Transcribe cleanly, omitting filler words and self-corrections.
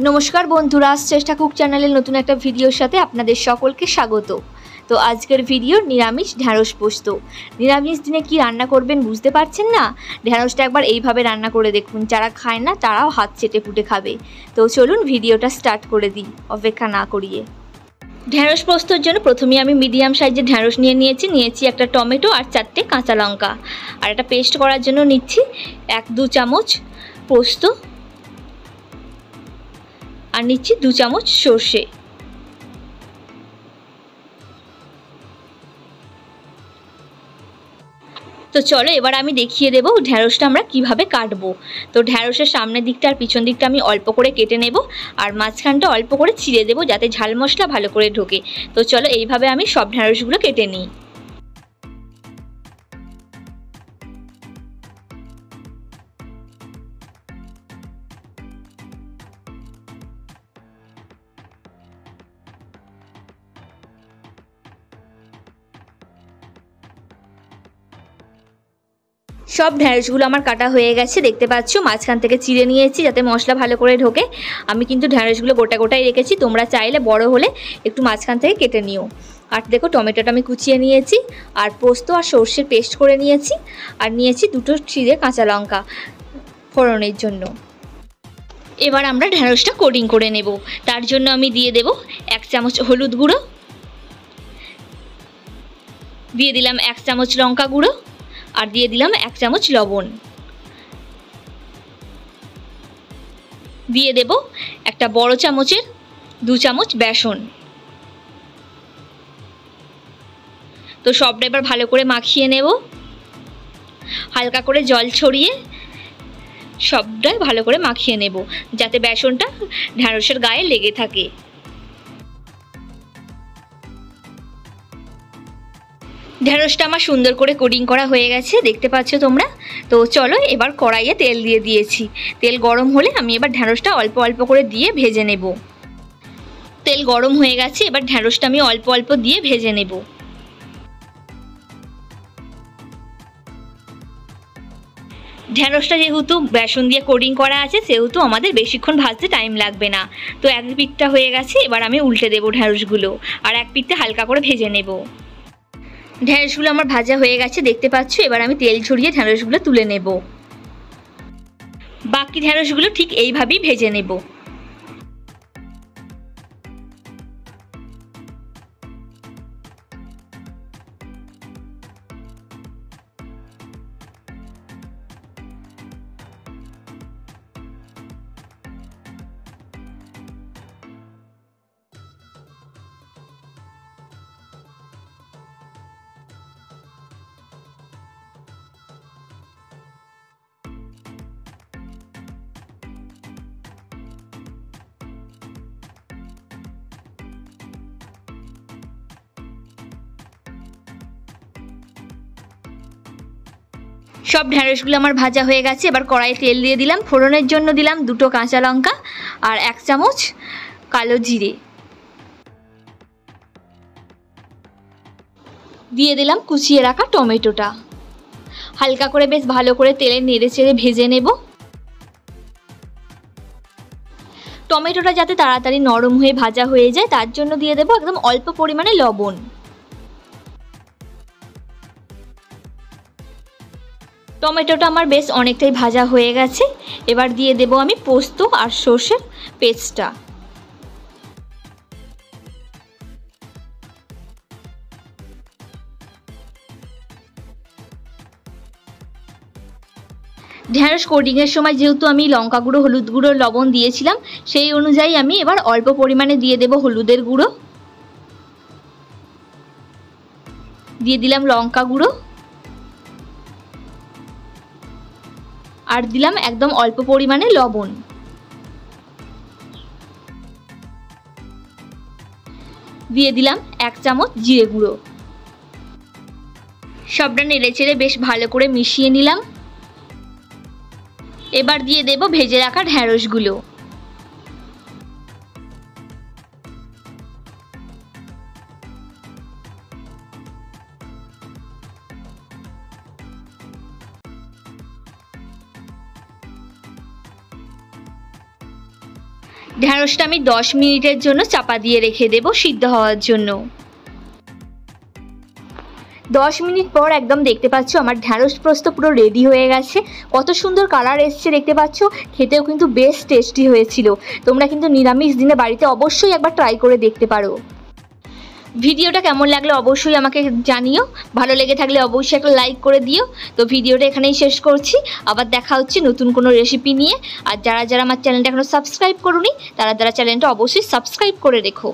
নমস্কার বন্ধুরা, চেষ্টা কুক চ্যানেলের নতুন একটা ভিডিওর সাথে আপনাদের সকলকে স্বাগত। তো আজকের ভিডিও নিরামিষ ঢ্যাঁড়স পোস্ত। নিরামিষ দিনে কি রান্না করবেন বুঝতে পারছেন না? ঢ্যাঁড়সটা একবার এইভাবে রান্না করে দেখুন, যারা খায় না তারাও হাত চেটে পুটে খাবে। তো চলুন ভিডিওটা স্টার্ট করে দিই অপেক্ষা না করিয়ে। ঢ্যাঁড়স পোস্তর জন্য প্রথমে আমি মিডিয়াম সাইজের ঢ্যাঁড়স নিয়েছি একটা টমেটো আর 4টে কাঁচা লঙ্কা। আর একটা পেস্ট করার জন্য নিচ্ছি 1-2 চামচ পোস্ত আর নিচ্ছি 2 চামচ সর্ষে। তো চলো এবার আমি দেখিয়ে দেবো ঢ্যাঁড়সটা আমরা কিভাবে কাটবো। তো ঢ্যাঁড়সের সামনের দিকটা আর পিছন দিকটা আমি অল্প করে কেটে নেব, আর মাঝখানটা অল্প করে ছিঁড়ে দেবো যাতে ঝাল মশলা ভালো করে ঢোকে। তো চলো এইভাবে আমি সব ঢ্যাঁড়সগুলো কেটে নিই। সব ঢ্যাঁড়সগুলো আমার কাটা হয়ে গেছে, দেখতে পাচ্ছ মাঝখান থেকে চিড়ে নিয়েছি যাতে মশলা ভালো করে ঢোকে। আমি কিন্তু ঢ্যাঁড়সগুলো গোটা গোটাই রেখেছি, তোমরা চাইলে বড় হলে একটু মাঝখান থেকে কেটে নিও। আর দেখো টমেটোটা আমি কুচিয়ে নিয়েছি, আর পোস্ত আর সর্ষের পেস্ট করে নিয়েছি, আর নিয়েছি 2টো চিড়ে কাঁচা লঙ্কা ফোড়নের জন্য। এবার আমরা ঢ্যাঁড়সটা কোটিং করে নেব। তার জন্য আমি দিয়ে দেব 1 চামচ হলুদ গুঁড়ো, দিয়ে দিলাম 1 চামচ লঙ্কা গুঁড়ো, আর দিয়ে দিলাম 1 চামচ লবণ, দিয়ে দেব একটা বড় চামচের 2 চামচ বেসন। তো সবটা এবার ভালো করে মাখিয়ে নেব, হালকা করে জল ছড়িয়ে সবটা ভালো করে মাখিয়ে নেব যাতে বেসনটা ঢ্যাঁড়সের গায়ে লেগে থাকে। ঢ্যাঁড়সটা আমার সুন্দর করে কোটিং করা হয়ে গেছে, দেখতে পাচ্ছ তোমরা। তো চলো এবার কড়াইয়ে তেল দিয়ে দিয়েছি, তেল গরম হলে আমি এবার ঢ্যাঁড়সটা অল্প অল্প করে দিয়ে ভেজে নেব। তেল গরম হয়ে গেছে, এবার ঢ্যাঁড়সটা আমি অল্প অল্প দিয়ে ভেজে নেব। ঢ্যাঁড়সটা যেহেতু বেসন দিয়ে কোটিং করা আছে সেহেতু আমাদের বেশিক্ষণ ভাজতে টাইম লাগবে না। তো এক পিঠটা হয়ে গেছে, এবার আমি উল্টে দেবো ঢ্যাঁড়সগুলো, আর এক পিঠটা হালকা করে ভেজে নেব। ঢ্যাঁড়সগুলো আমার ভাজা হয়ে গেছে, দেখতে পাচ্ছ। এবার আমি তেল ছড়িয়ে ঢ্যাঁড়সগুলো তুলে নেব। বাকি ঢ্যাঁড়সগুলো ঠিক এইভাবেই ভেজে নেব। সব ঢ্যাঁড়সগুলো আমার ভাজা হয়ে গেছে, এবার কড়াইয়ে তেল দিয়ে দিলাম। ফোড়নের জন্য দিলাম 2টো কাঁচা লঙ্কা আর 1 চামচ কালো জিরে, দিয়ে দিলাম কুচিয়ে রাখা টমেটোটা। হালকা করে বেশ ভালো করে তেলে নেড়ে চেড়ে ভেজে নেব। টমেটোটা যাতে তাড়াতাড়ি নরম হয়ে ভাজা হয়ে যায় তার জন্য দিয়ে দেবো একদম অল্প পরিমাণে লবণ। টমেটোটা আমার বেশ অনেকটাই ভাজা হয়ে গেছে, এবার দিয়ে দেব আমি পোস্ত আর সর্ষের পেস্টটা। ঢ্যাঁড়স কোটিংয়ের সময় যেহেতু আমি লঙ্কা গুঁড়ো, হলুদ গুঁড়ো, লবণ দিয়েছিলাম, সেই অনুযায়ী আমি এবার অল্প পরিমাণে দিয়ে দেব হলুদের গুঁড়ো, দিয়ে দিলাম লঙ্কা গুঁড়ো, আর দিলাম একদম অল্প পরিমাণে লবণ, দিয়ে দিলাম 1 চামচ জিরে গুঁড়ো। সবটা নেড়ে চেড়ে বেশ ভালো করে মিশিয়ে নিলাম। এবার দিয়ে দেব ভেজে রাখা ঢ্যাঁড়সগুলো। ঢ্যাঁড়সটা আমি 10 মিনিটের জন্য চাপা দিয়ে রেখে দেব সিদ্ধ হওয়ার জন্য। 10 মিনিট পর একদম দেখতে পাচ্ছ আমার ঢ্যাঁড়স পোস্ত পুরো রেডি হয়ে গেছে। কত সুন্দর কালার এসছে দেখতে পাচ্ছ, খেতেও কিন্তু বেশ টেস্টি হয়েছিল। তোমরা কিন্তু নিরামিষ দিনে বাড়িতে অবশ্যই একবার ট্রাই করে দেখতে পারো। ভিডিওটা কেমন লাগলো অবশ্যই আমাকে জানিও, ভালো লেগে থাকলে অবশ্যই একটা লাইক করে দিও। তো ভিডিওটা এখানেই শেষ করছি, আবার দেখা হচ্ছে নতুন কোনো রেসিপি নিয়ে। আর যারা যারা আমার চ্যানেলটা এখনও সাবস্ক্রাইব করোনি তারা চ্যানেলটা অবশ্যই সাবস্ক্রাইব করে রেখো।